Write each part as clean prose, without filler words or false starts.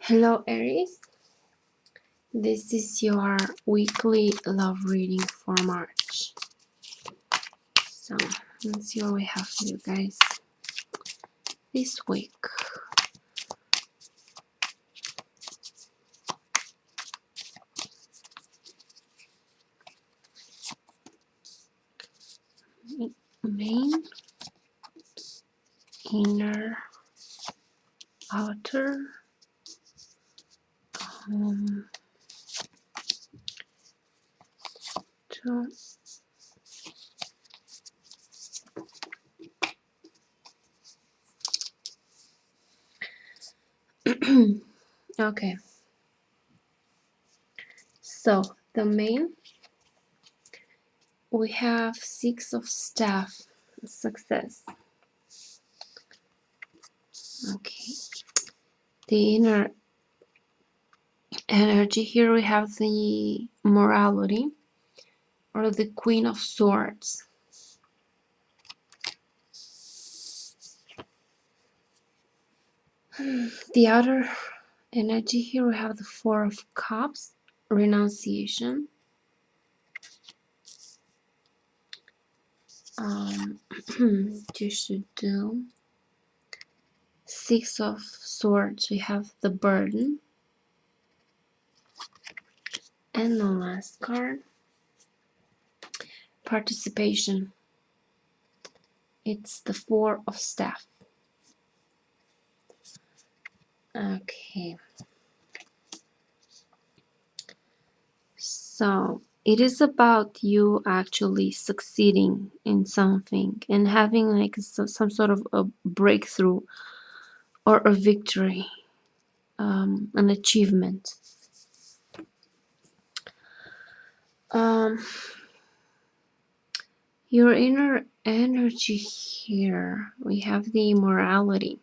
Hello Aries, this is your weekly love reading for March. So let's see what we have for you guys this week. Main, inner, outer, two, okay. So the main, we have Six of Staff, success. Okay. The inner energy here, we have the morality or the Queen of Swords. The outer energy here, we have the Four of Cups, renunciation. You should do Six of Swords, we have the burden. And the last card, participation. It's the Four of Staff. Okay. So it is about you actually succeeding in something and having like some sort of a breakthrough or a victory, an achievement. Your inner energy here, we have the immorality.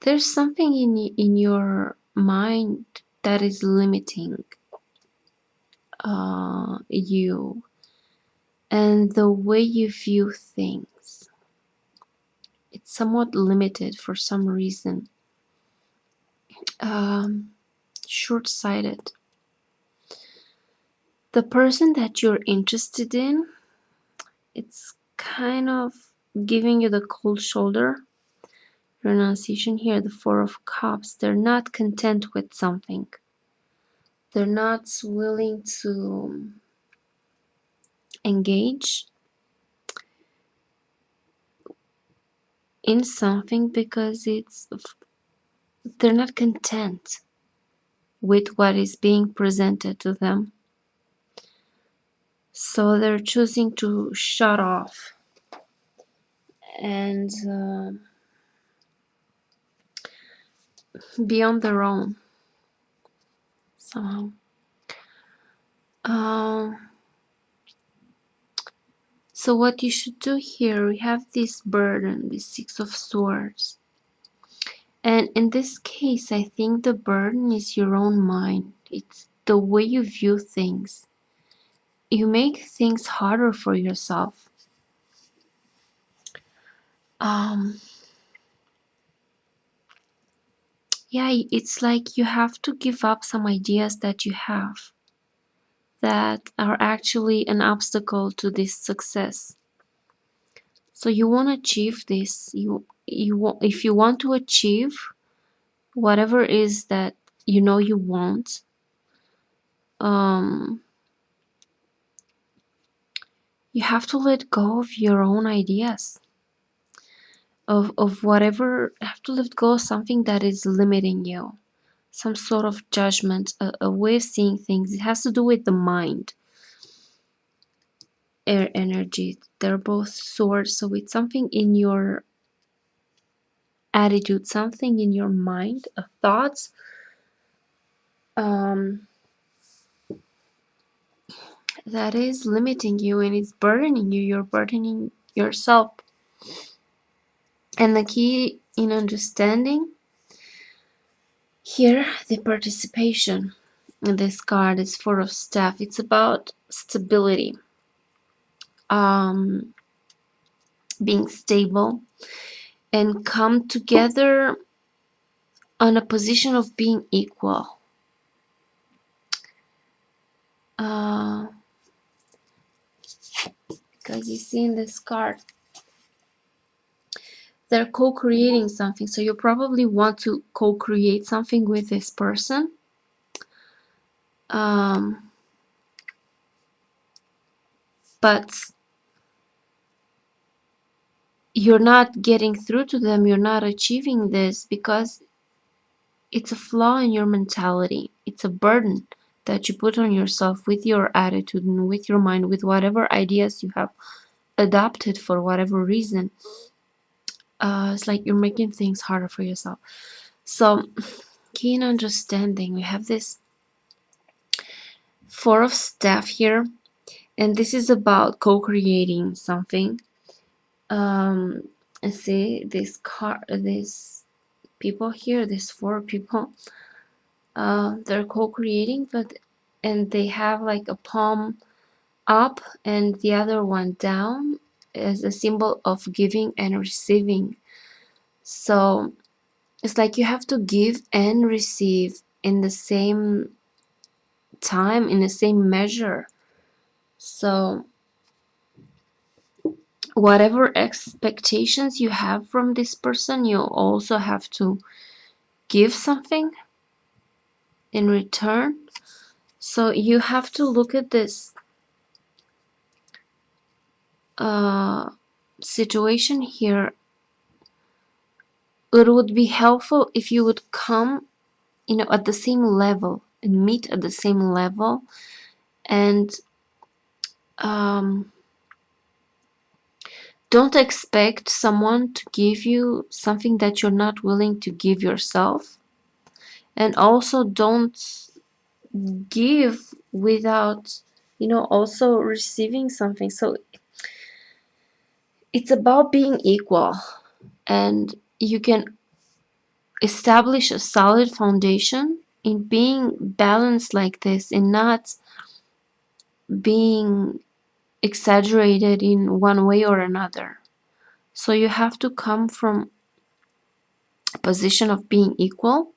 There's something in your mind that is limiting you and the way you view things. It's somewhat limited for some reason. Short-sighted. The person that you're interested in, it's kind of giving you the cold shoulder. Renunciation here, the Four of Cups. They're not content with something. They're not willing to engage in something because they're not content with what is being presented to them. So they're choosing to shut off and be on their own somehow. So what you should do here, we have this burden, the Six of Swords. And in this case, I think the burden is your own mind. It's the way you view things. You make things harder for yourself. Yeah, it's like you have to give up some ideas that you have that are actually an obstacle to this success. So you want to achieve this. If you want to achieve whatever it is that you know you want, you have to let go of your own ideas. Of whatever, have to let go of something that is limiting you. Some sort of judgment, a way of seeing things. It has to do with the mind. Air energy, they're both swords, so it's something in your attitude, something in your mind, thoughts, that is limiting you and it's burdening you. You're burdening yourself. And the key in understanding here, the participation in this card is Four of Staff. It's about stability, being stable and come together on a position of being equal. Because you see in this card, they're co-creating something. So you probably want to co-create something with this person. But you're not getting through to them, you're not achieving this because it's a flaw in your mentality. It's a burden that you put on yourself with your attitude and with your mind, with whatever ideas you have adopted for whatever reason. It's like you're making things harder for yourself. So, keen understanding. We have this Four of Staff here, and this is about co-creating something. And see this card, these people here, these four people. They're co-creating, and they have like a palm up and the other one down as a symbol of giving and receiving. So it's like you have to give and receive in the same time, in the same measure. So whatever expectations you have from this person, you also have to give something in return. So you have to look at this situation here. It would be helpful if you would come, at the same level and meet at the same level, and don't expect someone to give you something that you're not willing to give yourself, and also don't give without also receiving something. So it's about being equal, and you can establish a solid foundation in being balanced like this and not being exaggerated in one way or another. So you have to come from a position of being equal.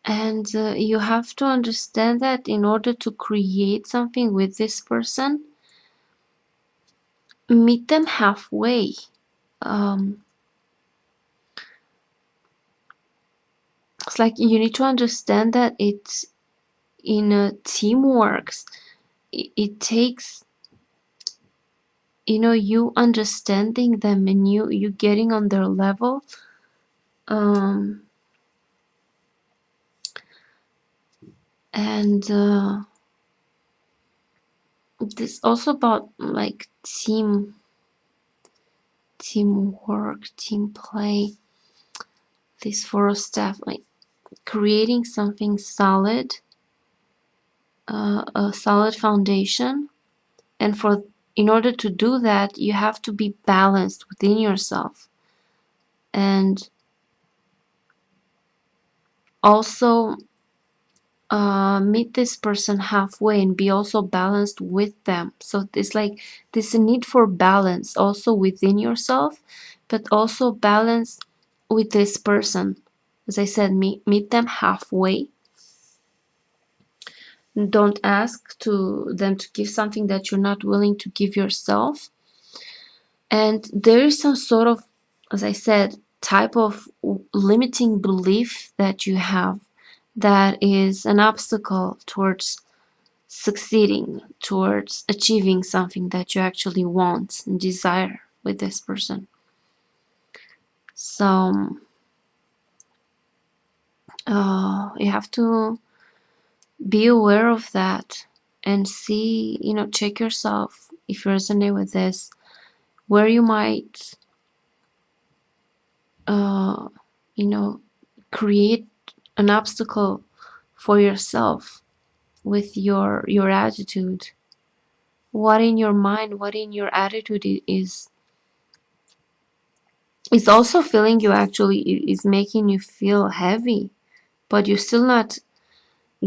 And you have to understand that in order to create something with this person, meet them halfway. It's like you need to understand that it's in a teamwork. It takes you understanding them and you getting on their level. And this also about like teamwork, team play. This Four of Staff, like creating something solid, a solid foundation. And in order to do that, you have to be balanced within yourself, and also meet this person halfway and be also balanced with them. So it's like this need for balance also within yourself, but also balance with this person. As I said, meet them halfway. Don't ask them to give something that you're not willing to give yourself. And there is some sort of, as I said, type of limiting belief that you have that is an obstacle towards succeeding, towards achieving something that you actually want and desire with this person. So you have to be aware of that and see, check yourself if you resonate with this, where you might create an obstacle for yourself with your attitude. What in your mind, what in your attitude is also feeling you actually is making you feel heavy, but you're still not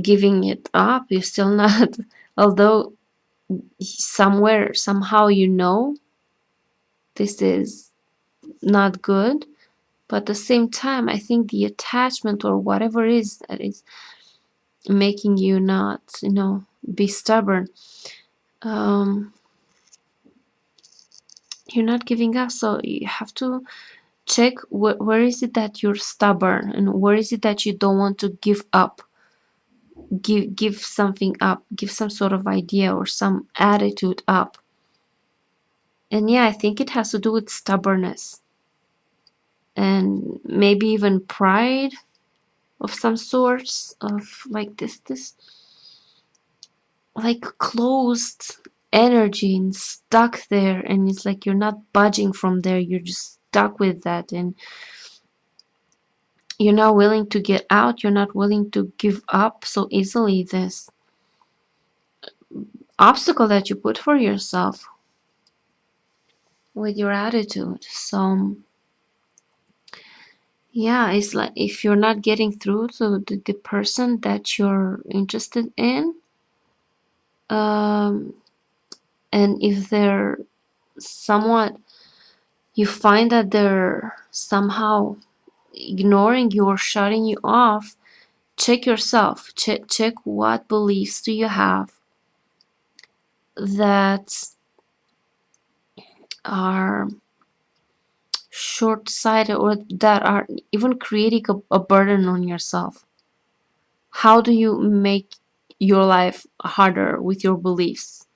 giving it up. You're still not, although somewhere, somehow, you know this is not good, but at the same time, I think the attachment or whatever it is that is making you not, be stubborn, um, you're not giving up. So you have to check where is it that you're stubborn, and where is it that you don't want to give up, give something up, give some sort of idea or some attitude up. And yeah, I think it has to do with stubbornness, and maybe even pride of some sorts, of like this like closed energy and stuck there, and it's like you're not budging from there, you're just stuck with that, and you're not willing to get out, you're not willing to give up so easily this obstacle that you put for yourself with your attitude. So yeah, it's like if you're not getting through to the person that you're interested in, um, and if they're somewhat, you find that they're somehow ignoring you or shutting you off, check yourself, check what beliefs do you have that are short-sighted or that are even creating a burden on yourself. How do you make your life harder with your beliefs?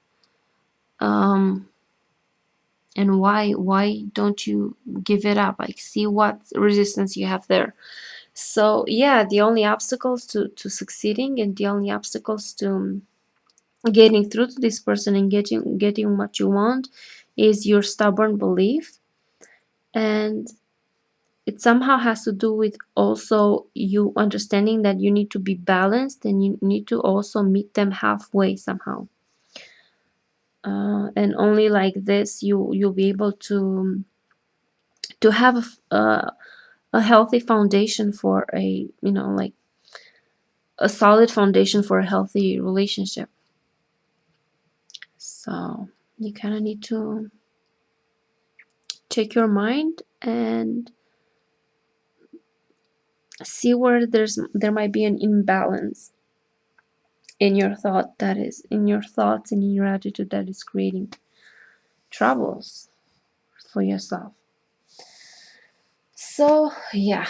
And why don't you give it up? Like, see what resistance you have there. So yeah, the only obstacles to succeeding, and the only obstacles to getting through to this person and getting what you want, is your stubborn belief. And it somehow has to do with also you understanding that you need to be balanced, and you need to also meet them halfway somehow. And only like this you'll be able to have a healthy foundation for a, like a solid foundation for a healthy relationship. So you kind of need to check your mind and see where there might be an imbalance in your thoughts and in your attitude that is creating troubles for yourself. So yeah,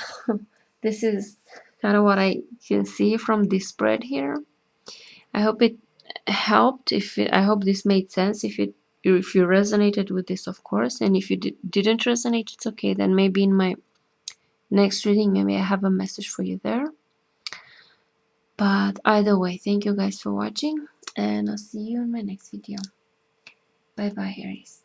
this is kind of what I can see from this spread here. I hope it helped. I hope this made sense. If you resonated with this, of course, and if you didn't resonate, it's okay. Then maybe in my next reading, maybe I have a message for you there. But either way, thank you guys for watching, and I'll see you in my next video. Bye bye, Aries.